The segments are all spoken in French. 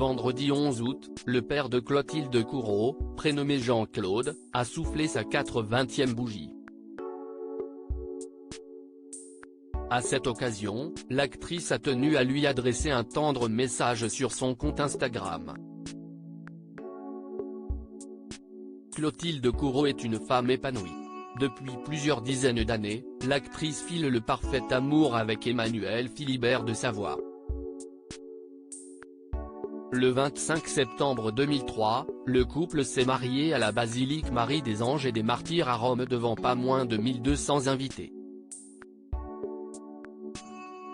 Vendredi 11 août, le père de Clotilde Courreau, prénommé Jean-Claude, a soufflé sa 80e bougie. À cette occasion, l'actrice a tenu à lui adresser un tendre message sur son compte Instagram. Clotilde Courreau est une femme épanouie. Depuis plusieurs dizaines d'années, l'actrice file le parfait amour avec Emmanuel Philibert de Savoie. Le 25 septembre 2003, le couple s'est marié à la basilique Marie des Anges et des Martyrs à Rome devant pas moins de 1200 invités.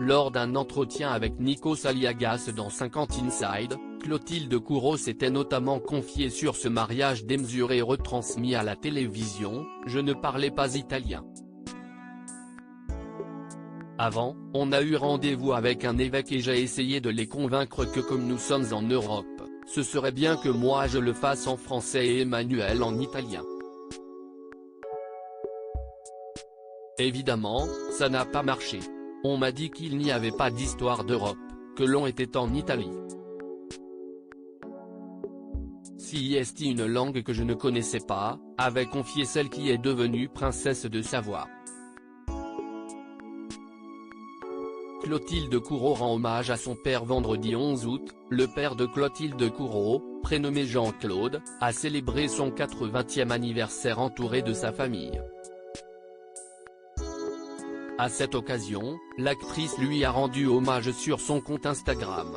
Lors d'un entretien avec Nikos Aliagas dans 50 Inside, Clotilde Courreau s'était notamment confiée sur ce mariage démesuré retransmis à la télévision. « Je ne parlais pas italien. Avant, on a eu rendez-vous avec un évêque et j'ai essayé de les convaincre que comme nous sommes en Europe, ce serait bien que moi je le fasse en français et Emmanuel en italien. Évidemment, ça n'a pas marché. On m'a dit qu'il n'y avait pas d'histoire d'Europe, que l'on était en Italie. Si est une langue que je ne connaissais pas, avait confié celle qui est devenue princesse de Savoie. » Clotilde Courreau rend hommage à son père vendredi 11 août, le père de Clotilde Courreau, prénommé Jean-Claude, a célébré son 80e anniversaire entouré de sa famille. À cette occasion, l'actrice lui a rendu hommage sur son compte Instagram.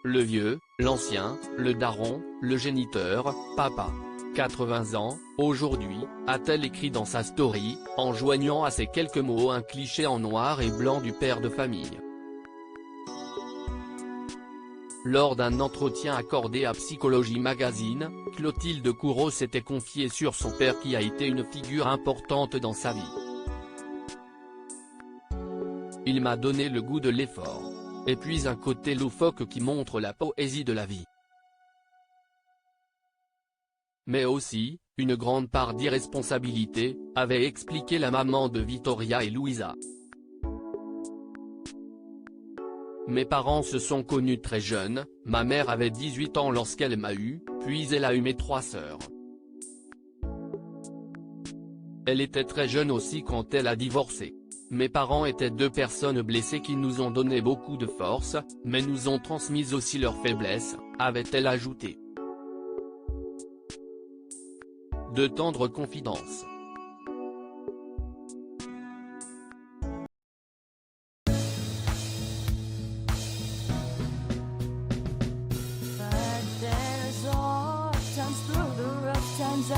Le vieux, l'ancien, le daron, le géniteur, papa. 80 ans, aujourd'hui, a-t-elle écrit dans sa story, en joignant à ces quelques mots un cliché en noir et blanc du père de famille. Lors d'un entretien accordé à Psychologie Magazine, Clotilde Courreau s'était confiée sur son père qui a été une figure importante dans sa vie. « Il m'a donné le goût de l'effort. Et puis un côté loufoque qui montre la poésie de la vie. Mais aussi, une grande part d'irresponsabilité, avait expliqué la maman de Vittoria et Louisa. Mes parents se sont connus très jeunes, ma mère avait 18 ans lorsqu'elle m'a eu, puis elle a eu mes 3 sœurs. Elle était très jeune aussi quand elle a divorcé. Mes parents étaient 2 personnes blessées qui nous ont donné beaucoup de force, mais nous ont transmis aussi leurs faiblesses, avait-elle ajouté. De tendres confidences. But there's all times through the rough times